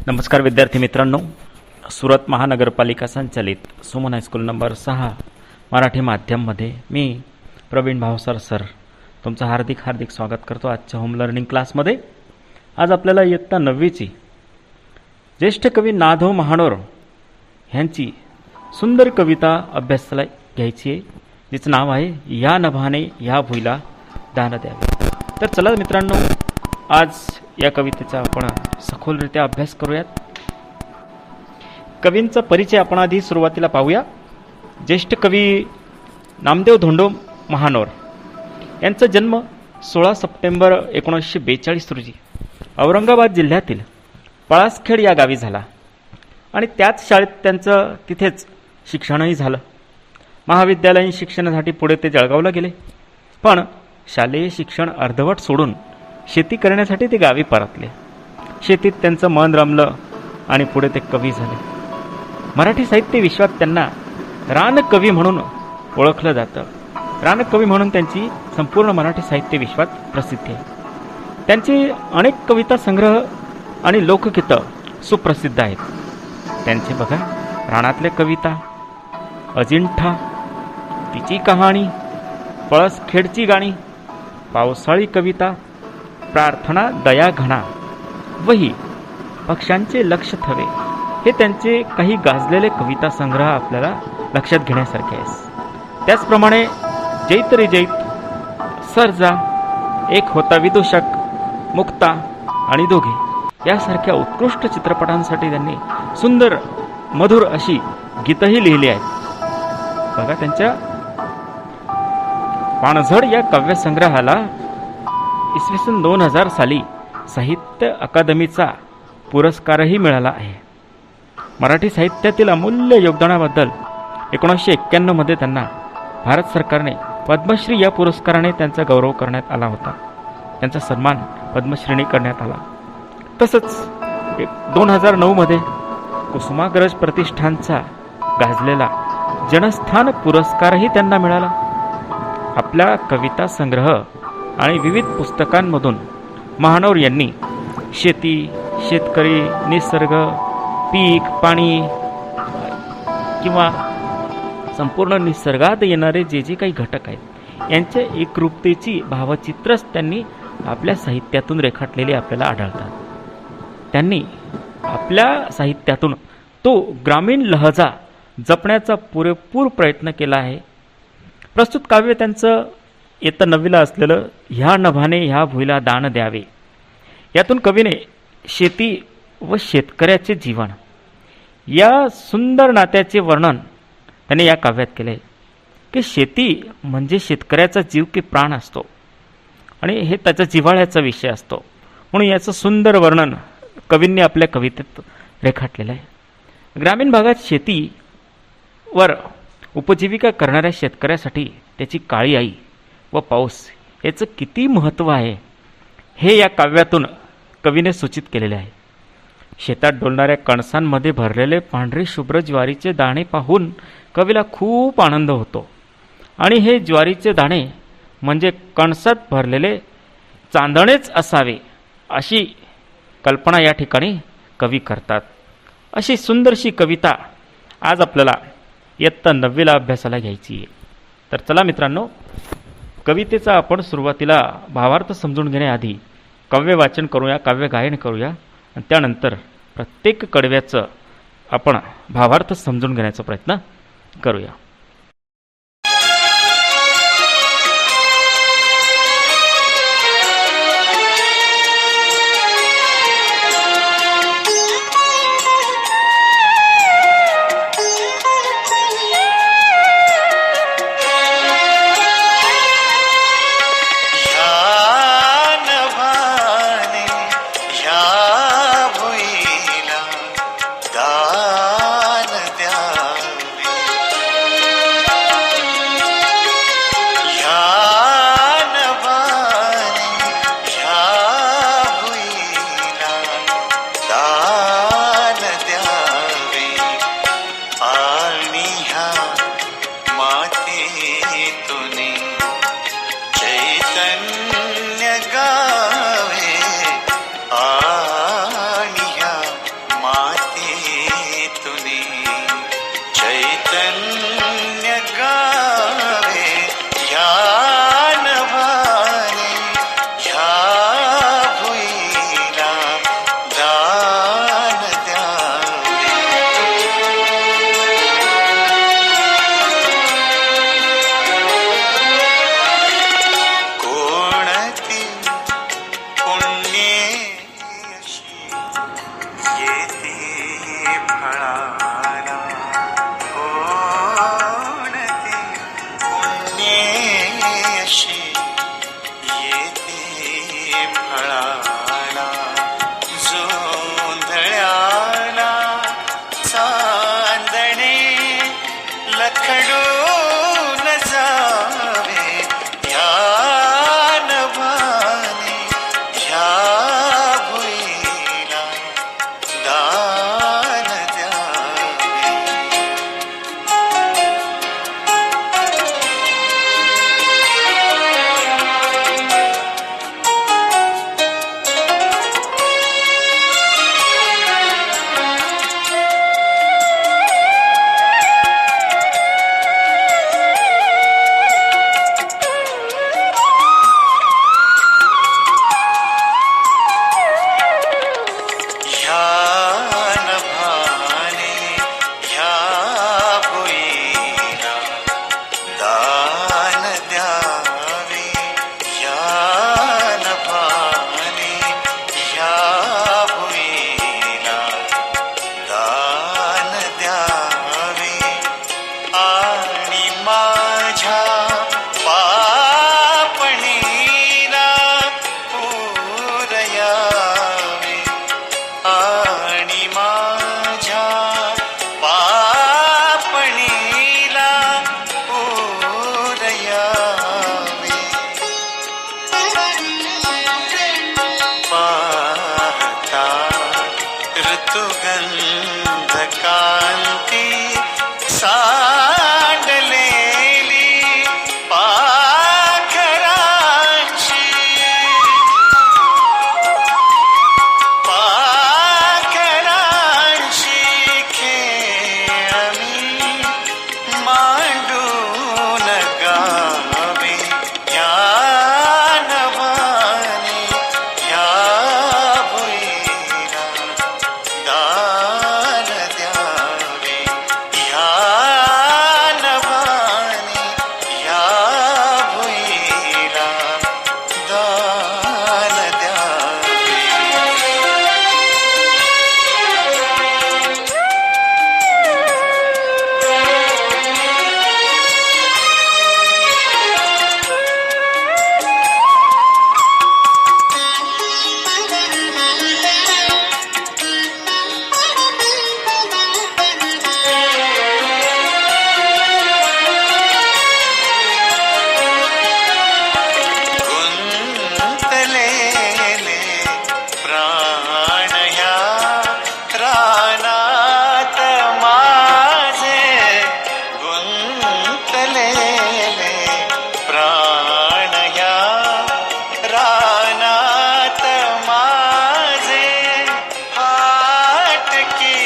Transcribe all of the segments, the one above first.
नमस्कार विद्यार्थी मित्रांनो, सुरत महानगरपालिका संचालित सुमन हायस्कूल नंबर 6 मराठी माध्यममध्ये मी प्रवीण भावसर सर तुमचं हार्दिक स्वागत करतो आजच्या होम लर्निंग क्लासमध्ये। आज आपल्याला इयत्ता 9वीची ज्येष्ठ कवी ना.धो. महानोर यांची सुंदर कविता अभ्यासाला घ्यायची आहे, जिचं नाव आहे या नभाने या भुईला दान द्यावे। तर चला मित्रांनो, आज या कवितेचा आपण सखोलरित्या अभ्यास करूयात। कवींचा परिचय आपण आधी सुरुवातीला पाहूया। ज्येष्ठ कवी नामदेव धोंडो महानोर यांचा जन्म 16 सप्टेंबर 1942 रोजी औरंगाबाद जिल्ह्यातील पळासखेड या गावी झाला आणि त्याच शाळेत त्यांचं तिथेच शिक्षणही झालं। महाविद्यालयीन शिक्षणासाठी पुढे ते जळगावला गेले, पण शालेय शिक्षण अर्धवट सोडून शेती करण्यासाठी ते गावी परतले। शेतीत त्यांचं मन रमलं आणि पुढे ते कवी झाले। मराठी साहित्य विश्वात त्यांना रानकवी म्हणून ओळखलं जातं। रानकवी म्हणून त्यांची संपूर्ण मराठी साहित्य विश्वात प्रसिद्धी आहे। त्यांची अनेक कविता संग्रह आणि लोकगीतं सुप्रसिद्ध आहेत। त्यांचे बघा, रानातल्या कविता, अजिंठा, तिची कहाणी, पळसखेडची गाणी, पावसाळी कविता, प्रार्थना, दया घणा, वही, पक्ष्यांचे लक्ष थवे, हे त्यांचे काही गाजलेले कविता संग्रह आपल्याला लक्षात घेण्यासारखे आहेत। त्याचप्रमाणे जैत रे जैत, सर्जा, एक होता विदूषक, मुक्ता आणि दोघे यासारख्या उत्कृष्ट चित्रपटांसाठी त्यांनी सुंदर मधुर अशी गीतही लिहिली आहेत। बघा, त्यांच्या पाणझड या काव्यसंग्रहाला इसवी सन 2000 साली साहित्य अकादमीचा पुरस्कारही मिळाला आहे। मराठी साहित्यातील अमूल्य योगदानाबद्दल 1991 मध्ये त्यांना भारत सरकारने पद्मश्री या पुरस्काराने त्यांचा गौरव करण्यात आला होता। त्यांचा सन्मान पद्मश्रीने करण्यात आला। तसंच 2009 मध्ये कुसुमाग्रज प्रतिष्ठानचा गाजलेला जनस्थान पुरस्कारही त्यांना मिळाला। आपल्या कविता संग्रह आणि विविध पुस्तकांमधून महानोर यांनी शेती, शेतकरी, निसर्ग, पीक, पाणी किंवा संपूर्ण निसर्गात येणारे जे काही घटक आहेत यांच्या एकरूपतेची भावचित्रच त्यांनी आपल्या साहित्यातून रेखाटलेले आपल्याला आढळतात। त्यांनी आपल्या साहित्यातून तो ग्रामीण लहजा जपण्याचा पुरेपूर प्रयत्न केला आहे। प्रस्तुत काव्य त्यांचं इयत्ता 9वीला असलेलं ह्या नभाने ह्या भुईला दान द्यावे, यातून कवीने शेती व शेतकऱ्याचे जीवन या सुंदर नात्याचे वर्णन त्याने या काव्यात केले, की शेती म्हणजे शेतकऱ्याचा जीव की प्राण असतो आणि हे त्याच्या जिव्हाळ्याचा विषय असतो, म्हणून याचं सुंदर वर्णन कवींनी आपल्या कवितेत रेखाटलेलं आहे। ग्रामीण भागात शेतीवर उपजीविका करणाऱ्या शेतकऱ्यासाठी त्याची काळी आई व पाऊस याचं किती महत्त्व आहे हे या काव्यातून कवीने सूचित केलेले आहे। शेतात डोलणाऱ्या कणसांमध्ये भरलेले पांढरे शुभ्र ज्वारीचे दाणे पाहून कवीला खूप आनंद होतो आणि हे ज्वारीचे दाणे म्हणजे कणसात भरलेले चांदणेच असावे अशी कल्पना या ठिकाणी कवी करतात। अशी सुंदरशी कविता आज आपल्याला इयत्ता 9वीला अभ्यासाला घ्यायची आहे। तर चला मित्रांनो, कवितेचा आपण सुरुवातीला भावार्थ समजून घेण्याआधी काव्य वाचन करूया, काव्य गायन करूया आणि त्यानंतर प्रत्येक कडव्याचं आपण भावार्थ समजून घेण्याचा प्रयत्न करूया। दान द्यावे ऋतुगंध कांती सांडलेली पाखरांची खेळ मी मांडून गावे या नवाने या भुईला दान द्यावे या नवाने या भुईला दान द्यावे. गुंतलेले प्राण ह्या रानात माझे गुंतलेले प्राण ह्या रानात माझे फाटकी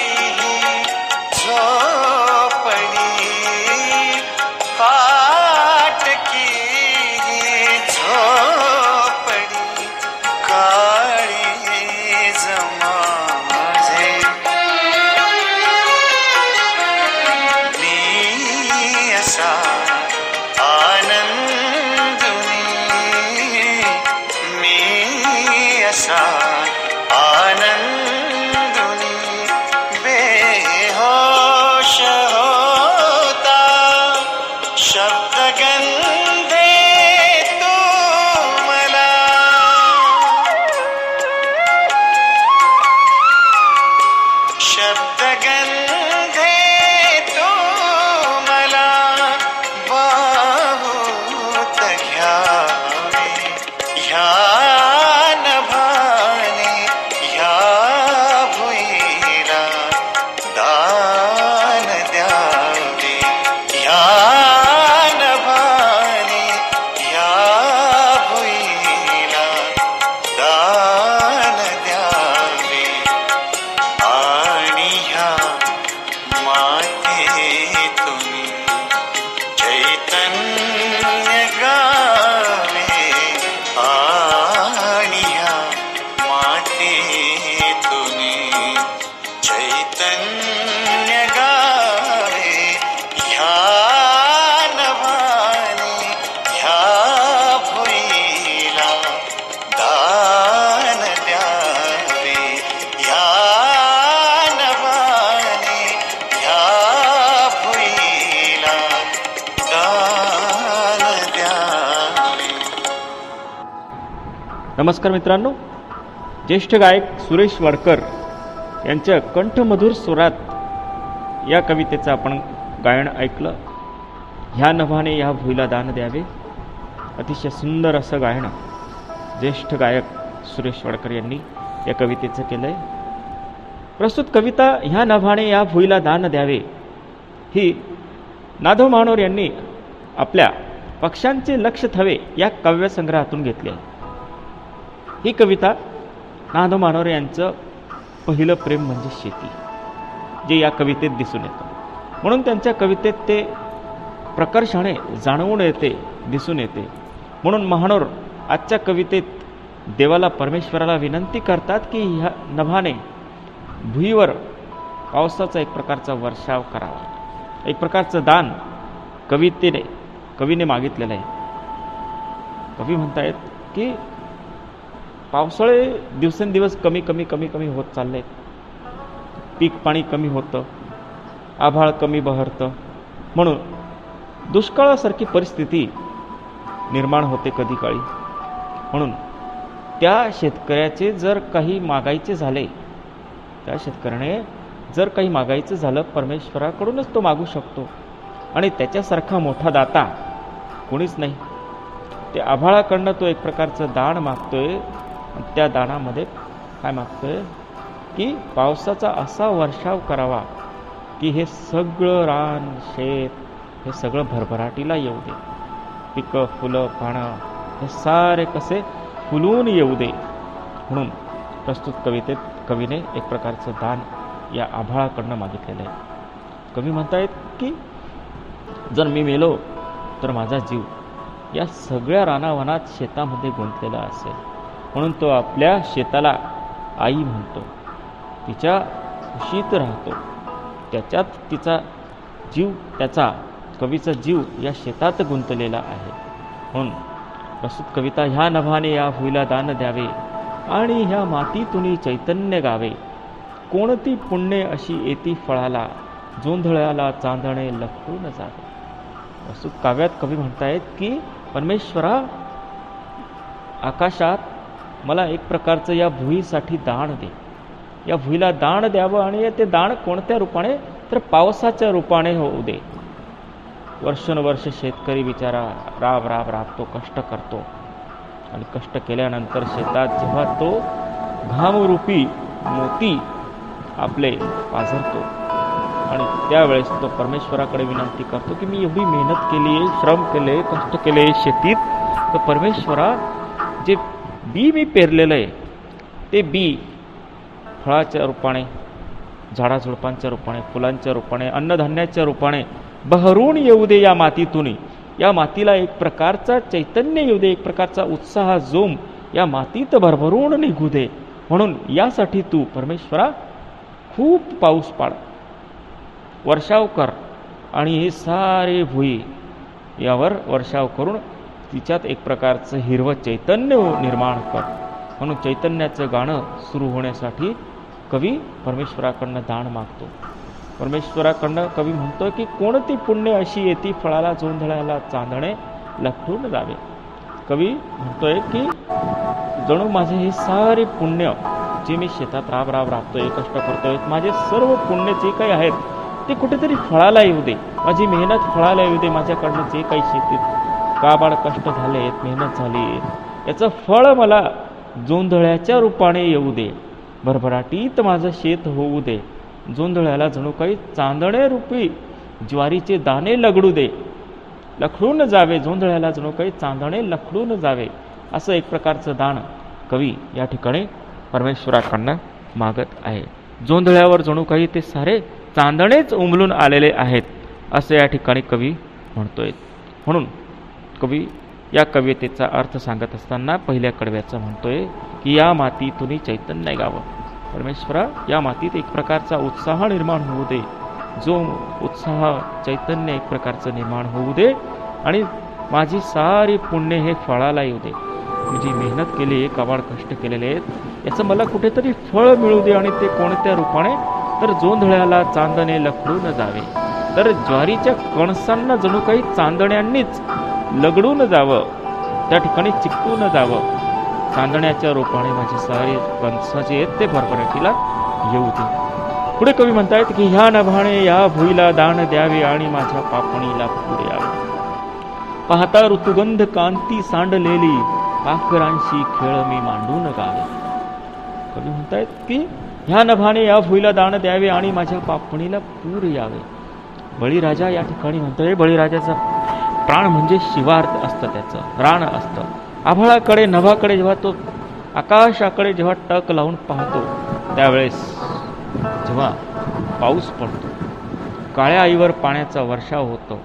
झोपडी फाटकी झोपडी काळीज माझे मी असा आनंदुनी मी असा आनंदुनी बेहोश होता शब्दगंधे तू मला शब्दगंधे तू मला बाहूत घ्यावे ह्या नभाने ह्या भुईला दान द्यावे ह्या नभाने ह्या भुईला दान द्यावे. आणि ह्या मातेतून चैतन्य गावे आणि ह्या मातेतून चैतन्य गावे ह्या नभाने ह्या भुईला दान द्यावे ह्या नभाने ह्या भुईला दान द्यावे. नमस्कार मित्रांनो, ज्येष्ठ गायक सुरेश वाडकर यांच्या कंठमधुर स्वरात या कवितेचं आपण गायन ऐकलं. ह्या नभाने ह्या भुईला दान द्यावे. अतिशय सुंदर असं गायन ज्येष्ठ गायक सुरेश वाडकर यांनी या कवितेचं केलं आहे. प्रस्तुत कविता ह्या नभाने ह्या भुईला दान द्यावे ही नाधो महानोर यांनी आपल्या पक्ष्यांचे लक्ष थवे या काव्यसंग्रहातून घेतली आहे. ही कविता नाधो महानोर यांचं पहिलं प्रेम म्हणजे शेती, जे या कवितेत दिसून येतं. म्हणून त्यांच्या कवितेत ते प्रकर्षाने जाणवून येते, दिसून येते. म्हणून महानोर आजच्या कवितेत देवाला, परमेश्वराला विनंती करतात की ह्या नभाने भुईवर पावसाचा एक प्रकारचा वर्षाव करावा. एक प्रकारचं दान कवीने मागितलेलं आहे. कवी म्हणतायत की पावसाळे दिवसेंदिवस कमी कमी कमी कमी होत चालले आहेत. पीक पाणी कमी होतं, आभाळ कमी बहरतं, म्हणून दुष्काळासारखी परिस्थिती निर्माण होते कधी काळी. म्हणून त्या शेतकऱ्याचे जर काही मागायचे झाले, त्या शेतकऱ्याने जर काही मागायचं झालं परमेश्वराकडूनच तो मागू शकतो. आणि त्याच्यासारखा मोठा दाता कोणीच नाही. ते आभाळाकडनं तो एक प्रकारचं दान मागतोय. त्या दानामध्ये काय मागतोय? की पावसाचा असा वर्षाव करावा की हे सगळं रान शेत हे सगळं भरभराटीला येऊ दे, पिकं फुलं पानं हे सारे कसे फुलून येऊ दे. म्हणून प्रस्तुत कवितेत कवीने एक प्रकारचं दान या आभाळाकडनं मागितलेलं आहे. कवी म्हणतायत की जर मी मेलो तर माझा जीव या सगळ्या रानावनात शेतामध्ये गुंतलेला असेल, म्हणून तो आपल्या शेताला आई म्हणतो, तिच्या कुशीत राहतो, त्याच्यात तिचा जीव, त्याचा कवीचा जीव या शेतात गुंतलेला आहे. म्हणून प्रस्तुत कविता ह्या नभाने या भुईला दान द्यावे आणि ह्या मातीतून चैतन्य गावे, कोणती पुण्ये अशी येती फळाला, जोंधळ्याला चांदणे लखून जावे. प्रस्तुत काव्यात कवी म्हणतायत की परमेश्वरा, आकाशात मला एक प्रकारचं या भुईसाठी दान दे, या भुईला दान द्यावं आणि ते दान कोणत्या रूपाने, तर पावसाच्या रूपाने होऊ दे. वर्षानुवर्ष शेतकरी बिचारा राबतो, कष्ट करतो आणि कष्ट केल्यानंतर शेतात जेव्हा तो घामरूपी मोती आपले पाझरतो आणि त्यावेळेस तो परमेश्वराकडे विनंती करतो की मी एवढी मेहनत केली, श्रम केले, कष्ट केले शेतीत, तर परमेश्वरा जे बी मी पेरलेलं आहे ते बी फळाच्या रूपाने, झाडाझुडपांच्या रूपाने, फुलांच्या रूपाने, अन्नधान्याच्या रूपाने बहरून येऊ दे या मातीतून. या मातीला एक प्रकारचा चैतन्य येऊ दे, एक प्रकारचा उत्साह, जोम या मातीत भरभरून निघू दे. म्हणून यासाठी तू परमेश्वरा खूप पाऊस पाड, वर्षाव कर आणि हे सारे भुई यावर वर्षाव करून तिच्यात एक प्रकारचं हिरवं चैतन्य निर्माण कर. म्हणून चैतन्याचं गाणं सुरू होण्यासाठी कवी परमेश्वराकडनं दान मागतो. परमेश्वराकडनं कवी म्हणतो की कोणती पुण्य अशी येती फळाला, जोंधळ्याला चांदणे लखून जावे. कवी म्हणतोय की जणू माझे हे सारे पुण्य जे मी शेतात राबतोय, कष्ट करतोय, माझे सर्व पुण्य जे काही आहेत ते कुठेतरी फळाला येऊ दे, माझी मेहनत फळाला येऊ दे. माझ्याकडनं जे काही शेतीत काबाड कष्ट झाले, मेहनत झाली, याचं फळ मला जोंधळ्याच्या रूपाने येऊ दे, भरभराटीत माझं शेत होऊ दे. जोंधळ्याला जणू काही चांदणे रूपी ज्वारीचे दाणे लगडू दे, लखडून जावे. जोंधळ्याला जणू काही चांदणे लखडून जावे, असं एक प्रकारचं दान कवी या ठिकाणी परमेश्वराकडनं मागत आहे. जोंधळ्यावर जणू काही ते सारे चांदणेच उमलून आलेले आहेत, असं या ठिकाणी कवी म्हणतोय. म्हणून कवी या कवितेचा अर्थ सांगत असताना पहिल्या कडव्याचा म्हणतोय की या मातीतून चैतन्य गावं. परमेश्वरा, या मातीत एक प्रकारचा उत्साह निर्माण होऊ दे, जो उत्साह चैतन्य एक प्रकारचं निर्माण होऊ दे आणि माझी सारी पुण्य हे फळाला येऊ दे. मी जी मेहनत केली, कबाड कष्ट केलेले आहेत, याचं मला कुठेतरी फळ मिळू दे. आणि ते कोणत्या रूपाने, तर जोंधळ्याला चांदणे लखडून जावे. तर ज्वारीच्या कणसांना जणू काही चांदण्यांनीच लगडून जावं, त्या ठिकाणी चिकटून जावं. चांदण्याच्या रूपाने माझे सारे कणस जे आहेत ते भरभराटीला येऊ दे. पुढे कवी म्हणतायत की ह्या नभाने या भुईला दान द्यावे आणि माझ्या पापणीला पूर यावे. पाहता ऋतुगंध कांती सांडलेली, पाखरांशी खेळ मी मांडून गावे. कवी म्हणतायत की ह्या नभाने या भुईला दान द्यावे आणि माझ्या पापणीला पूर यावे. बळीराजा या ठिकाणी म्हणतोय, बळीराजाचा प्राण म्हणजे शिवार्थ असतं, त्याचं रान असतं. आभाळाकडे, नभाकडे जेव्हा तो आकाशाकडे जेव्हा टक लावून पाहतो, त्यावेळेस जेव्हा पाऊस पडतो, काळ्या आईवर पाण्याचा वर्षाव होतो,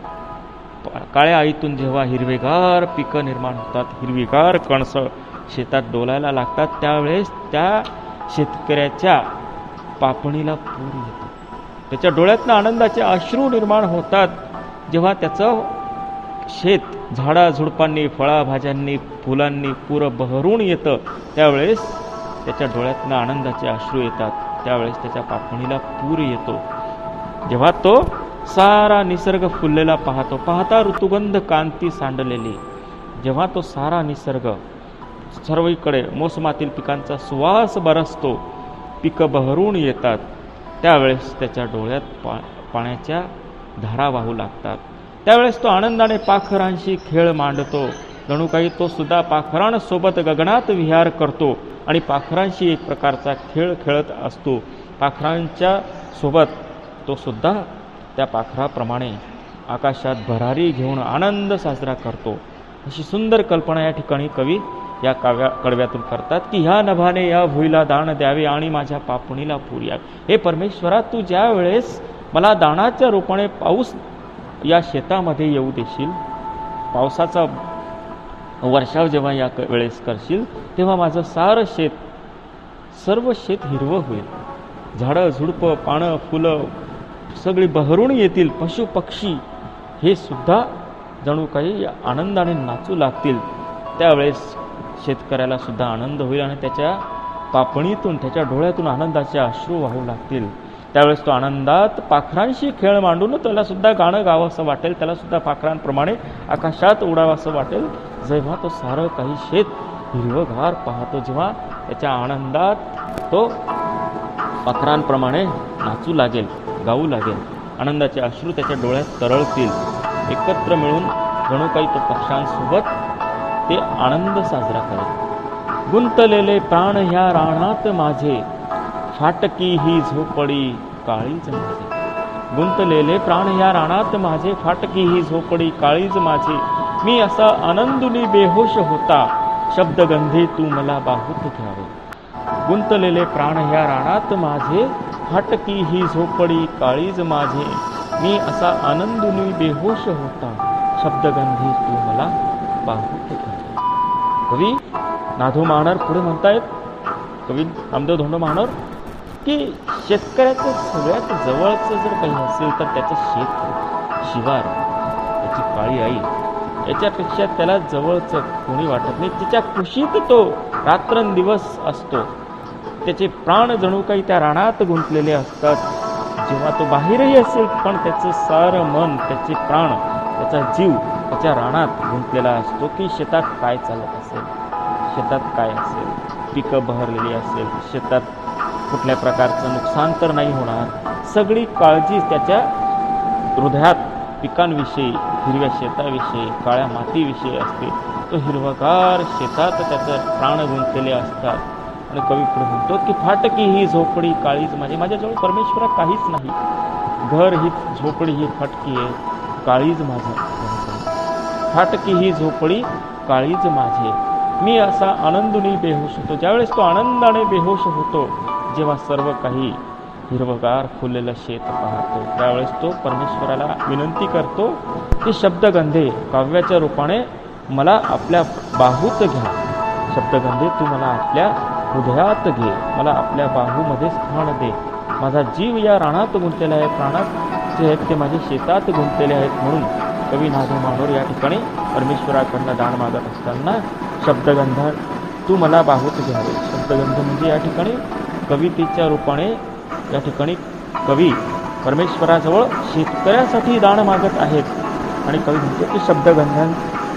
काळ्या आईतून जेव्हा हिरवेगार पिकं निर्माण होतात, हिरवीगार कणसं शेतात डोलायला लागतात, त्यावेळेस त्या शेतकऱ्याच्या पापणीला पूर येतो. त्याच्या डोळ्यातनं आनंदाचे अश्रू निर्माण होतात. जेव्हा त्याचं शेत झाडाझुडपांनी, फळाभाज्यांनी, फुलांनी पुरं बहरून येतं, त्यावेळेस त्याच्या डोळ्यातनं आनंदाचे अश्रू येतात. त्यावेळेस त्याच्या पापणीला पूर येतो. जेव्हा तो सारा निसर्ग फुललेला पाहतो, पाहता ऋतुगंध कांती सांडलेली, जेव्हा तो सारा निसर्ग सर्वीकडे मोसमातील पिकांचा सुवास बरसतो, पिकं बहरून येतात, त्यावेळेस त्याच्या डोळ्यात पाण्याच्या धारा वाहू लागतात. त्यावेळेस तो आनंदाने पाखरांशी खेळ मांडतो. जणू काही तो सुद्धा पाखरांसोबत गगनात विहार करतो आणि पाखरांशी एक प्रकारचा खेळ खेळत असतो. पाखरांच्या सोबत तो सुद्धा त्या पाखराप्रमाणे आकाशात भरारी घेऊन आनंद साजरा करतो. अशी सुंदर कल्पना या ठिकाणी कवी या कडव्यातून करतात की ह्या नभाने या भुईला दान द्यावे आणि माझ्या पापणीला पूर यावे. हे परमेश्वरा, तू ज्या वेळेस मला दानाच्या रूपाने पाऊस या शेतामध्ये येऊ देशील, पावसाचा वर्षाव जेव्हा या वेळेस करशील, तेव्हा माझं सारं शेत, सर्व शेत हिरवं होईल. झाडं झुडपं पानं फुलं सगळी बहरून येतील. पशु पक्षी हे सुद्धा जणू काही आनंदाने नाचू लागतील. त्यावेळेस शेतकऱ्याला सुद्धा आनंद होईल आणि त्याच्या पापणीतून, त्याच्या डोळ्यातून आनंदाचे अश्रू वाहू लागतील. त्यावेळेस तो आनंदात पाखरांशी खेळ मांडून त्याला सुद्धा गाणं गावंसं वाटेल, त्याला सुद्धा पाखरांप्रमाणे आकाशात उडावंसं वाटेल. जेव्हा तो सारं काही शेत हिरवंगार पाहतो, जेव्हा त्याच्या आनंदात तो पाखरांप्रमाणे नाचू लागेल, गाऊ लागेल, आनंदाचे अश्रू त्याच्या डोळ्यात तरळतील. एकत्र मिळून जणू काही तो पक्ष्यांसोबत ते आनंद साजरा करेल. गुंतलेले प्राण ह्या रानात माझे, फाटकी ही झोपडी काळीज माझे. गुंतलेले प्राण ह्या रानात माझे, फाटकी ही झोपडी काळीज माझे. मी असा आनंदुनी बेहोश होता, शब्दगंधी तू मला बाहूत घ्यावे. गुंतलेले प्राण ह्या रानात माझे, फाटकी ही झोपडी काळीज माझे. मी असा आनंदुनी बेहोश होता, शब्दगंधी तू मला बाहूत घ्यावे. कवी नाधो महानोर पुढे म्हणतायत, कवी नामदेव धोंडो महानोर, की शेतकऱ्याचं सगळ्यात जवळचं जर काही असेल तर त्याचं शेत, शिवार, त्याची काळी आई, याच्यापेक्षा त्याला जवळचं कोणी वाटत नाही. तिच्या कुशीत तो रात्रंदिवस असतो. त्याचे प्राण जणू काही त्या रानात गुंतलेले असतात. जेव्हा तो बाहेरही असेल पण त्याचं सारं मन, त्याचे प्राण, त्याचा जीव त्याच्या रानात गुंतलेला असतो. की शेतात काय चालत असेल, शेतात काय असेल, पिकं बहरलेली असेल, शेतात कुठल्या प्रकारचं नुकसान तर नाही होणार, सगळी काळजी त्याच्या हृदयात पिकांविषयी, हिरव्या शेताविषयी, काळ्या मातीविषयी असते. तो हिरवगार शेतात त्याचं प्राण गुंतलेले असतात. आणि कवी पुढे म्हणतो की फाटकी ही झोपडी काळीज माझी. माझ्याजवळ परमेश्वरा काहीच नाही, घर ही झोपडी ही फाटकी आहे, काळीज माझं. फाटकी ही झोपडी काळीज माझे. मी असा आनंदुनी बेहोश होतो. ज्यावेळेस तो आनंदाने बेहोश होतो, जेव्हा सर्व काही हिरवगार फुललेलं शेत पाहतो, त्यावेळेस तो परमेश्वराला विनंती करतो की शब्दगंधे, काव्याच्या रूपाने मला आपल्या बाहूत घ्या. शब्दगंधे, तू मला आपल्या हृदयात घे, मला आपल्या बाहूमध्ये स्थान दे. माझा जीव या रानात गुंतलेला आहे, प्राणात जे आहेत ते माझे शेतात गुंतलेले आहेत. म्हणून कवी नाधो महानोर या ठिकाणी परमेश्वराकडनं दान मागत असताना शब्दगंध तू मला बाहूत घ्यावे. शब्दगंध म्हणजे या ठिकाणी कवितेच्या रूपाने या ठिकाणी कवी परमेश्वराजवळ शेतकऱ्यासाठी दान मागत आहेत. आणि कवी म्हणतो की शब्दगंधन,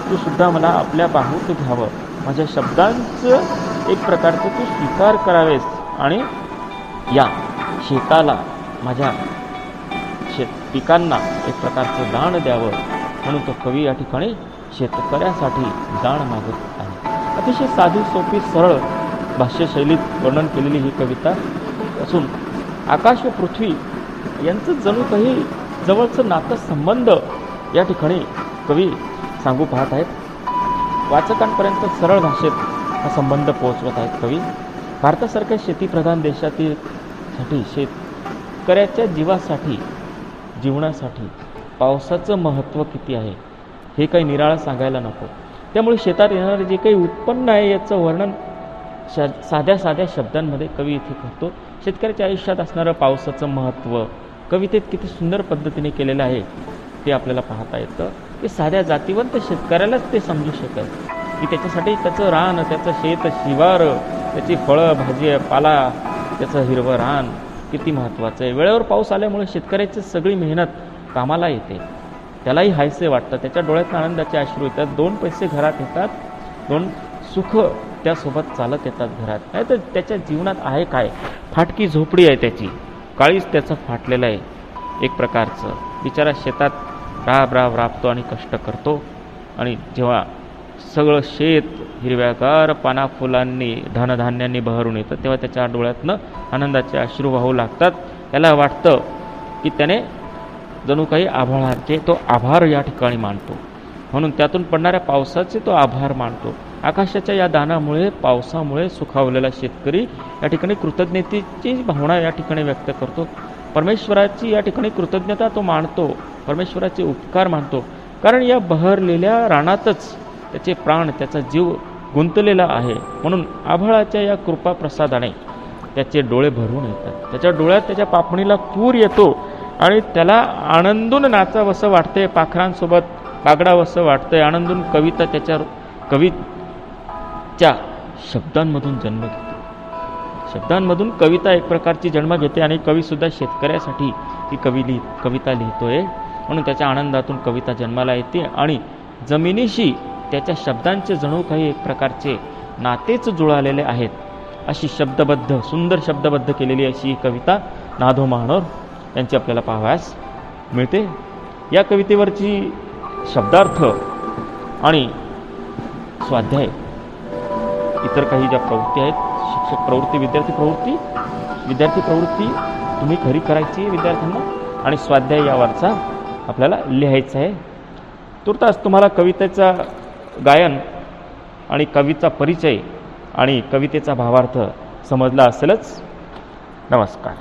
तू सुद्धा मला आपल्या बाहूत घ्यावं, माझ्या शब्दांचं एक प्रकारचं तू स्वीकार करावेस आणि या शेताला, माझ्या पिकांना एक प्रकारचं दान द्यावं. म्हणून तो कवी या ठिकाणी शेतकऱ्यासाठी दान मागत आहे. अतिशय साधी सोपी सरळ भाष्यशैलीत वर्णन केलेली ही कविता असून आकाश व पृथ्वी यांचं जणू काही जवळचं नातं संबंध या ठिकाणी कवी सांगू पाहत आहेत. वाचकांपर्यंत सरळ भाषेत हा संबंध पोहोचवत आहेत कवी. भारतासारख्या शेतीप्रधान देशातील शेतकऱ्याच्या जीवनासाठी पावसाचं महत्त्व किती आहे हे काही निराळं सांगायला नको. त्यामुळे शेतात येणारे जे काही उत्पन्न आहे याचं वर्णन साध्या साध्या शब्दांमध्ये कवी इथे करतो. शेतकऱ्याच्या आयुष्यात असणारं पावसाचं महत्त्व कवितेत किती सुंदर पद्धतीने केलेलं आहे ते आपल्याला पाहता येतं. की साध्या जातीवंत शेतकऱ्यालाच ते समजू शकेल की त्याच्यासाठी त्याचं रान, त्याचं शेत शिवार, त्याची फळं भाजी पाला, त्याचं हिरवं रान किती महत्त्वाचं आहे. वेळेवर पाऊस आल्यामुळे शेतकऱ्याची सगळी मेहनत कामाला येते. त्यालाही हायसे वाटतं, त्याच्या डोळ्यात आनंदाचे अश्रू येतात, 2 पैसे घरात येतात, 2 सुख त्यासोबत चालत येतात घरात. नाही तर त्याच्या जीवनात आहे काय, फाटकी झोपडी आहे त्याची, काळीच त्याचं फाटलेलं आहे एक प्रकारचं. बिचारा शेतात राबतो आणि कष्ट करतो आणि जेव्हा सगळं शेत हिरव्यागार पाना फुलांनी धनधान्यांनी बहरून येतं, तेव्हा त्याच्या डोळ्यातनं आनंदाचे अश्रू वाहू लागतात. त्याला वाटतं की त्याने जणू काही आभाळाचे तो आभार या ठिकाणी मानतो, म्हणून त्यातून पडणाऱ्या पावसाचे तो आभार मानतो. आकाशाच्या या दानामुळे, पावसामुळे सुखावलेला शेतकरी या ठिकाणी कृतज्ञतेची भावना या ठिकाणी व्यक्त करतो. परमेश्वराची या ठिकाणी कृतज्ञता तो मानतो, परमेश्वराचे उपकार मानतो, कारण या बहरलेल्या रानातच त्याचे प्राण, त्याचा जीव गुंतलेला आहे. म्हणून आभाळाच्या या कृपा प्रसादाने त्याचे डोळे भरून येतात, त्याच्या डोळ्यात त्याच्या पापणीला पूर येतो आणि त्याला आनंदून नाचावंसं वाटते, पाखरांसोबत बागडावंसं वाटतंय. आनंदून कविता त्याच्या कवीच्या शब्दांमधून जन्म घेते, शब्दांमधून कविता एक प्रकारची जन्म घेते आणि कवीसुद्धा शेतकऱ्यासाठी ती कविता लिहितोय, म्हणून त्याच्या आनंदातून कविता जन्माला येते आणि जमिनीशी त्याच्या शब्दांचे जणू काही एक प्रकारचे नातेच जुळालेले आहेत. अशी शब्दबद्ध, सुंदर शब्दबद्ध केलेली अशी ही कविता नाधो महानोर यांची आपल्याला पाहावयास मिळते. या कवितेवरची शब्दार्थ आणि स्वाध्याय, इतर काही ज्या प्रवृत्ती आहेत, शिक्षक प्रवृत्ती, विद्यार्थी प्रवृत्ती तुम्ही घरी करायची विद्यार्थ्यांना, आणि स्वाध्याय यावरचा आपल्याला लिहायचा आहे. तुर्तास तुम्हाला कवितेचा गायन आणि कवीचा परिचय आणि कवितेचा भावार्थ समजला असेलच. नमस्कार.